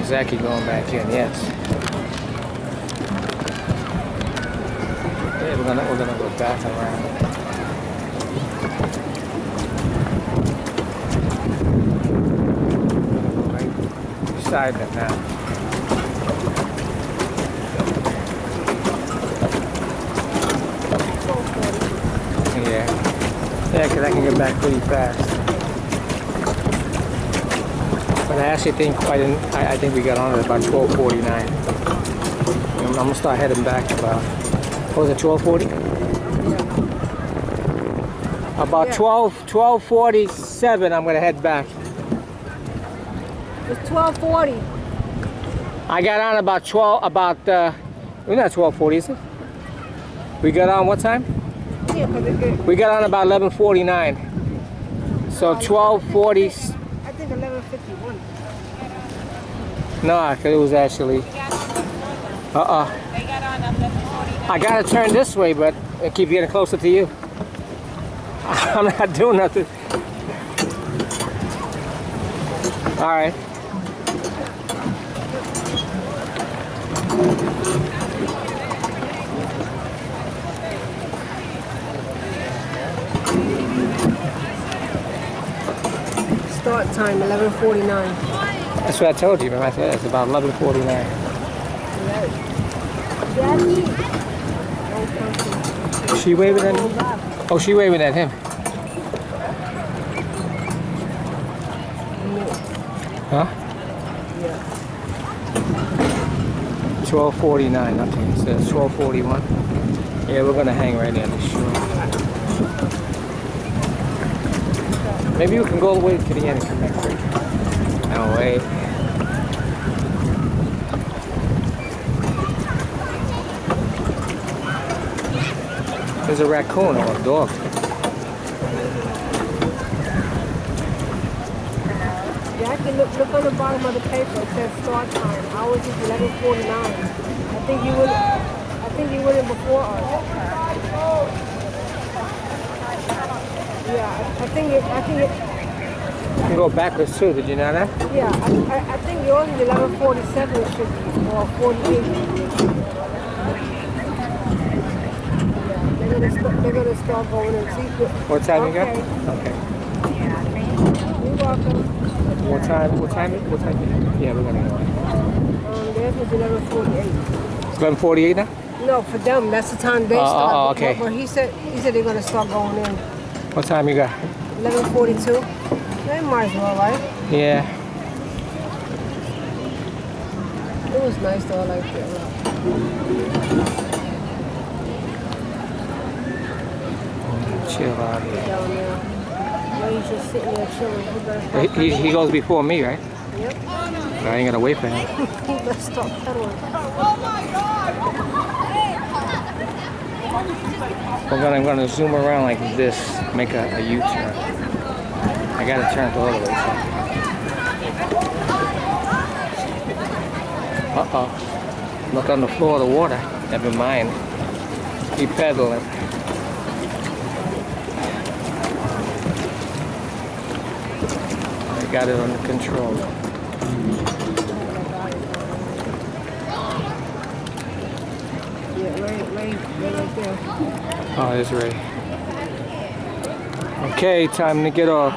exactly going back in yet. Yeah, we're gonna go back around. Right beside them now. Yeah, because I can get back pretty fast. But I actually think I think we got on at about 12:49. I'm gonna start heading back about. What was it, 12:40? Yeah. About 12:47. I'm gonna head back. It's 12:40. I got on about 12. We're not 12:40, is it? We got on what time? Yeah, because We got on about 11:49. So 12:40. I think 11:51. No, because it was actually. I gotta turn this way, but I keep getting closer to you. I'm not doing nothing. All right. Start time 11:49. That's what I told you, man. I said it's about 11:49. Is she waving at me? Oh, she waving at him. Huh? Yeah. 12:49. Okay, it says 12:41. Yeah, we're gonna hang right near the shore. Maybe we can go all the way to the end and come back. No way. There's a raccoon or a dog. Yeah, I can look on the bottom of the paper. It says start time. Ours is 11:49. I think you went in before us. Yeah, I think You can go backwards too. Did you know that? yeah, I think yours is 11:47 should be, or 48. They're gonna start going and see. What time you got? Okay. Okay. You're welcome. What time? Yeah, we're gonna go. Theirs was 11:48. It's 11:48 now. No, for them, that's the time they start. Oh, okay. But he said they're gonna start going in. What time you got? 11:42. They might as well, right? Yeah. It was nice though. I liked it a lot. Chill out here. Down there. Where he's just sitting there chilling. He goes before me, right? Yep. I ain't gonna wait for him. Let's stop pedaling. I'm gonna zoom around like this, make a U-turn. I gotta turn the other way. Uh-oh. Look on the floor of the water. Never mind. Keep pedaling. I got it under control. Yeah, right there. Oh, there's Ray. Okay, time to get off.